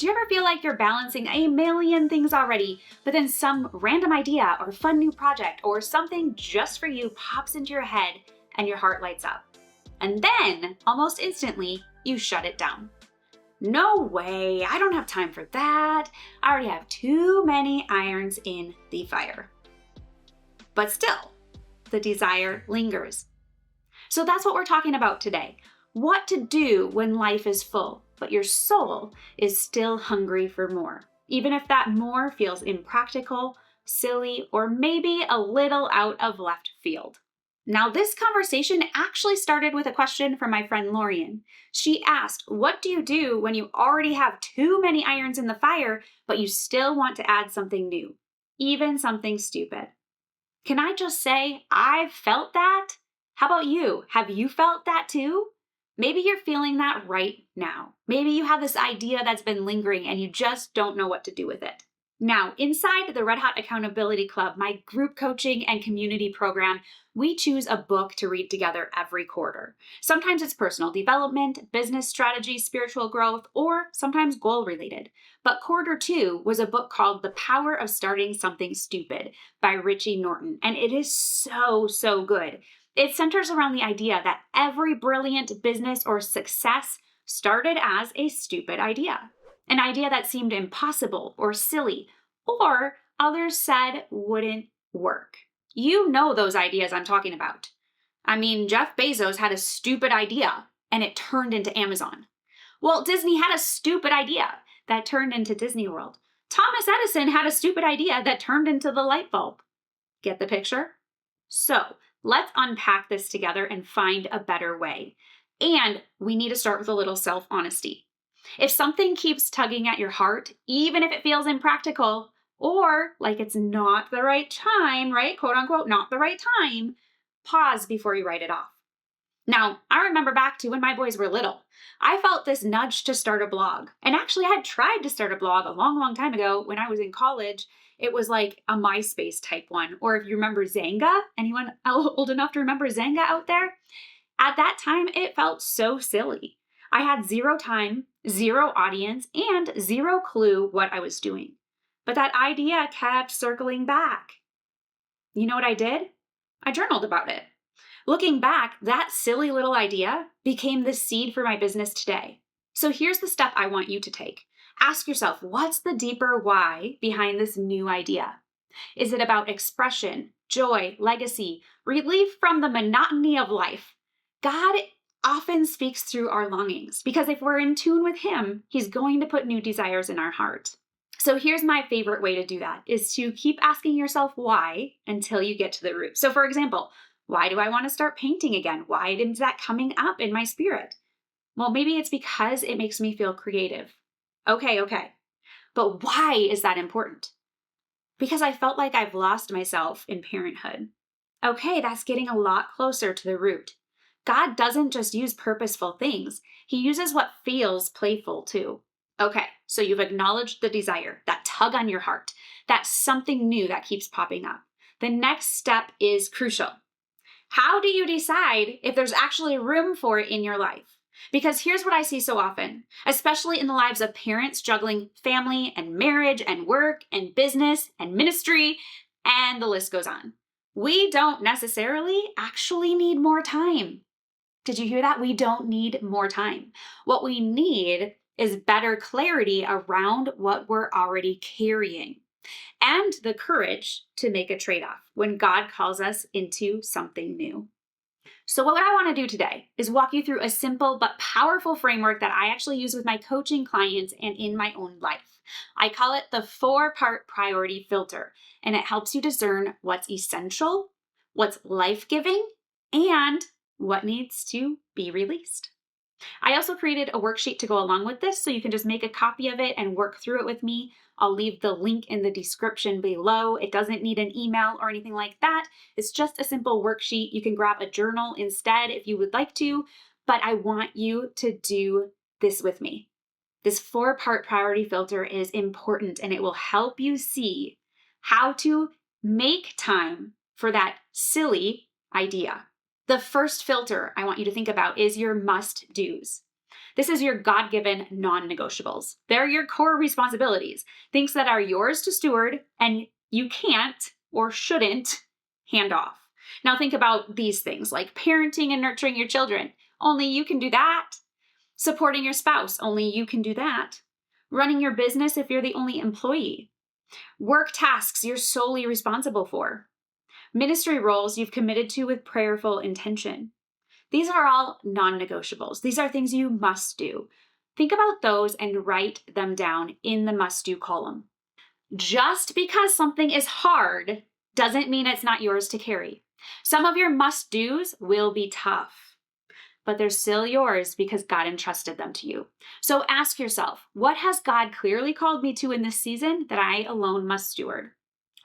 Do you ever feel like you're balancing a million things already, but then some random idea or fun new project or something just for you pops into your head and your heart lights up? And then, almost instantly, you shut it down. No way, I don't have time for that. I already have too many irons in the fire. But still, the desire lingers. So that's what we're talking about today. What to do when life is full, but your soul is still hungry for more, even if that more feels impractical, silly, or maybe a little out of left field. Now, this conversation actually started with a question from my friend Lorian. She asked, what do you do when you already have too many irons in the fire, but you still want to add something new, even something stupid? Can I just say, I've felt that? How about you? Have you felt that too? Maybe you're feeling that right now. Maybe you have this idea that's been lingering and you just don't know what to do with it. Now, inside the Red Hot Accountability Club, my group coaching and community program, we choose a book to read together every quarter. Sometimes it's personal development, business strategy, spiritual growth, or sometimes goal related. But quarter 2 was a book called The Power of Starting Something Stupid by Richie Norton, and it is so good. It centers around the idea that every brilliant business or success started as a stupid idea. An idea that seemed impossible or silly, or others said wouldn't work. You know those ideas I'm talking about. I mean, Jeff Bezos had a stupid idea and it turned into Amazon. Walt Disney had a stupid idea that turned into Disney World. Thomas Edison had a stupid idea that turned into the light bulb. Get the picture? So, let's unpack this together and find a better way. And we need to start with a little self-honesty. If something keeps tugging at your heart, even if it feels impractical, or like it's not the right time, right? Quote unquote, not the right time, pause before you write it off. Now, I remember back to when my boys were little. I felt this nudge to start a blog. And actually, I had tried to start a blog a long time ago when I was in college. It was like a MySpace type one. Or if you remember Zanga, anyone old enough to remember Zanga out there? At that time, it felt so silly. I had 0 time, 0 audience, and 0 clue what I was doing. But that idea kept circling back. You know what I did? I journaled about it. Looking back, that silly little idea became the seed for my business today. So here's the step I want you to take. Ask yourself, what's the deeper why behind this new idea? Is it about expression, joy, legacy, relief from the monotony of life? God often speaks through our longings because if we're in tune with Him, He's going to put new desires in our heart. So here's my favorite way to do that is to keep asking yourself why until you get to the root. So for example, why do I want to start painting again? Why is that coming up in my spirit? Well, maybe it's because it makes me feel creative. Okay. But why is that important? Because I felt like I've lost myself in parenthood. Okay, that's getting a lot closer to the root. God doesn't just use purposeful things. He uses what feels playful too. Okay, so you've acknowledged the desire, that tug on your heart, that something new that keeps popping up. The next step is crucial. How do you decide if there's actually room for it in your life? Because here's what I see so often, especially in the lives of parents juggling family and marriage and work and business and ministry, and the list goes on. We don't necessarily actually need more time. Did you hear that? We don't need more time. What we need is better clarity around what we're already carrying and the courage to make a trade-off when God calls us into something new. So what I want to do today is walk you through a simple but powerful framework that I actually use with my coaching clients and in my own life. I call it the 4-part priority filter, and it helps you discern what's essential, what's life-giving, and what needs to be released. I also created a worksheet to go along with this, so you can just make a copy of it and work through it with me. I'll leave the link in the description below. It doesn't need an email or anything like that. It's just a simple worksheet. You can grab a journal instead if you would like to, but I want you to do this with me. This 4-part priority filter is important, and it will help you see how to make time for that silly idea. The first filter I want you to think about is your must-dos. This is your God-given non-negotiables. They're your core responsibilities, things that are yours to steward and you can't or shouldn't hand off. Now think about these things like parenting and nurturing your children. Only you can do that. Supporting your spouse. Only you can do that. Running your business if you're the only employee. Work tasks you're solely responsible for. Ministry roles you've committed to with prayerful intention. These are all non-negotiables. These are things you must do. Think about those and write them down in the must-do column. Just because something is hard doesn't mean it's not yours to carry. Some of your must-dos will be tough, but they're still yours because God entrusted them to you. So ask yourself, what has God clearly called me to in this season that I alone must steward?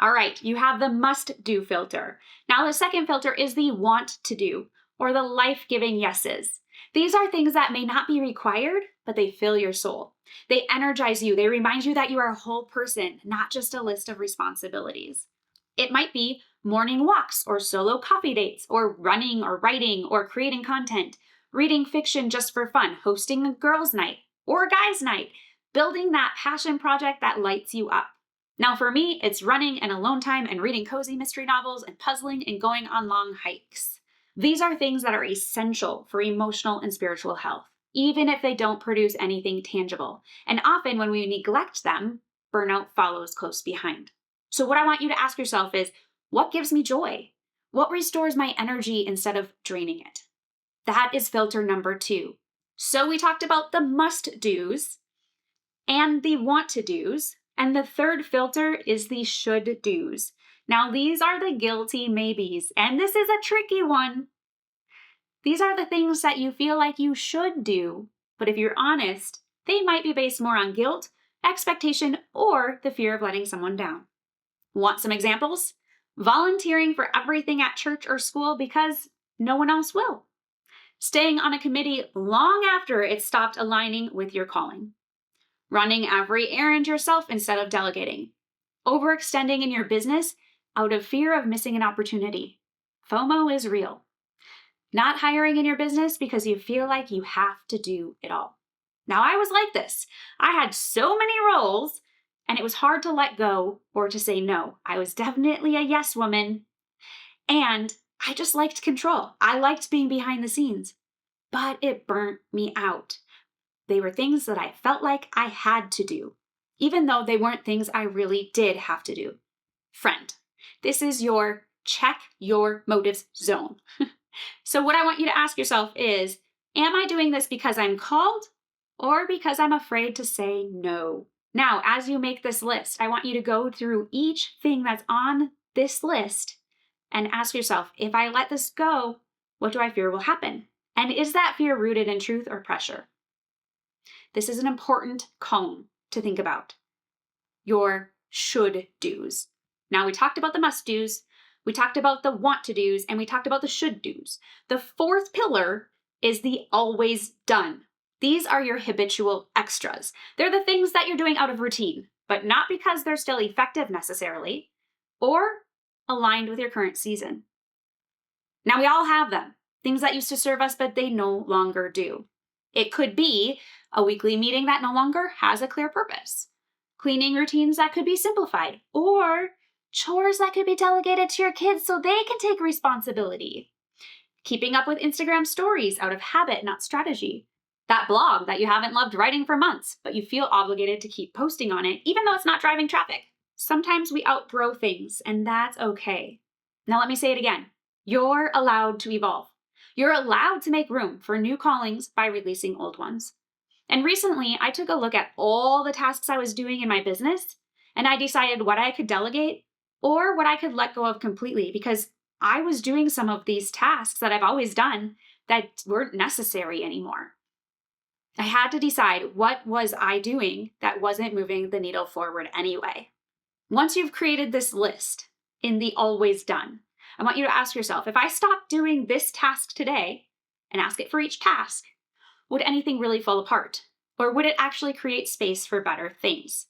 All right, you have the must-do filter. Now the second filter is the want to do, or the life-giving yeses. These are things that may not be required, but they fill your soul. They energize you. They remind you that you are a whole person, not just a list of responsibilities. It might be morning walks or solo coffee dates or running or writing or creating content, reading fiction just for fun, hosting a girls' night or a guys' night, building that passion project that lights you up. Now for me, it's running and alone time and reading cozy mystery novels and puzzling and going on long hikes. These are things that are essential for emotional and spiritual health, even if they don't produce anything tangible. And often when we neglect them, burnout follows close behind. So what I want you to ask yourself is, what gives me joy? What restores my energy instead of draining it? That is filter number 2. So we talked about the must-dos and the want-to-dos, and the third filter is the should-dos. Now these are the guilty maybes, and this is a tricky one. These are the things that you feel like you should do, but if you're honest, they might be based more on guilt, expectation, or the fear of letting someone down. Want some examples? Volunteering for everything at church or school because no one else will. Staying on a committee long after it stopped aligning with your calling. Running every errand yourself instead of delegating. Overextending in your business out of fear of missing an opportunity. FOMO is real. Not hiring in your business because you feel like you have to do it all. Now I was like this. I had so many roles and it was hard to let go or to say no. I was definitely a yes woman and I just liked control. I liked being behind the scenes, but it burnt me out. They were things that I felt like I had to do, even though they weren't things I really did have to do. Friend, this is your check your motives zone. So what I want you to ask yourself is, am I doing this because I'm called or because I'm afraid to say no? Now, as you make this list, I want you to go through each thing that's on this list and ask yourself, if I let this go, what do I fear will happen? And is that fear rooted in truth or pressure? This is an important column to think about. Your should-dos. Now, we talked about the must-dos, we talked about the want-to-dos, and we talked about the should-dos. The fourth pillar is the always done. These are your habitual extras. They're the things that you're doing out of routine, but not because they're still effective necessarily, or aligned with your current season. Now, we all have them. Things that used to serve us, but they no longer do. It could be a weekly meeting that no longer has a clear purpose, cleaning routines that could be simplified, or chores that could be delegated to your kids so they can take responsibility, keeping up with Instagram stories out of habit, not strategy, that blog that you haven't loved writing for months, but you feel obligated to keep posting on it, even though it's not driving traffic. Sometimes we outgrow things, and that's okay. Now let me say it again. You're allowed to evolve. You're allowed to make room for new callings by releasing old ones. And recently, I took a look at all the tasks I was doing in my business, and I decided what I could delegate or what I could let go of completely, because I was doing some of these tasks that I've always done that weren't necessary anymore. I had to decide, what was I doing that wasn't moving the needle forward anyway? Once you've created this list in the always done, I want you to ask yourself, if I stopped doing this task today and ask it for each task, would anything really fall apart? Or would it actually create space for better things?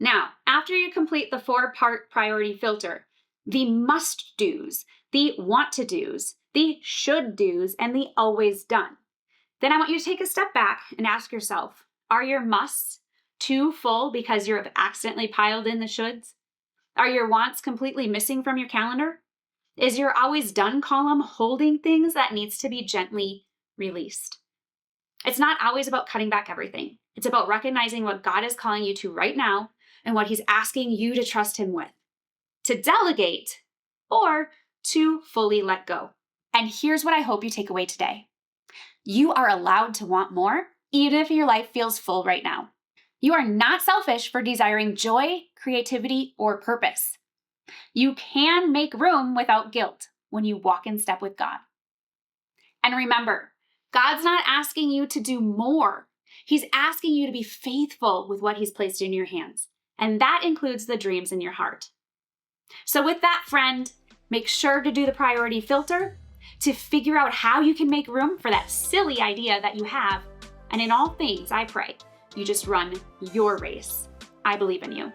Now, after you complete the 4-part priority filter, the must-dos, the want-to-dos, the should-dos, and the always done, then I want you to take a step back and ask yourself, are your musts too full because you've accidentally piled in the shoulds? Are your wants completely missing from your calendar? Is your always done column holding things that needs to be gently released? It's not always about cutting back everything. It's about recognizing what God is calling you to right now and what he's asking you to trust him with, to delegate or to fully let go. And here's what I hope you take away today. You are allowed to want more, even if your life feels full right now. You are not selfish for desiring joy, creativity, or purpose. You can make room without guilt when you walk in step with God. And remember, God's not asking you to do more. He's asking you to be faithful with what he's placed in your hands. And that includes the dreams in your heart. So with that, friend, make sure to do the priority filter to figure out how you can make room for that silly idea that you have. And in all things, I pray, you just run your race. I believe in you.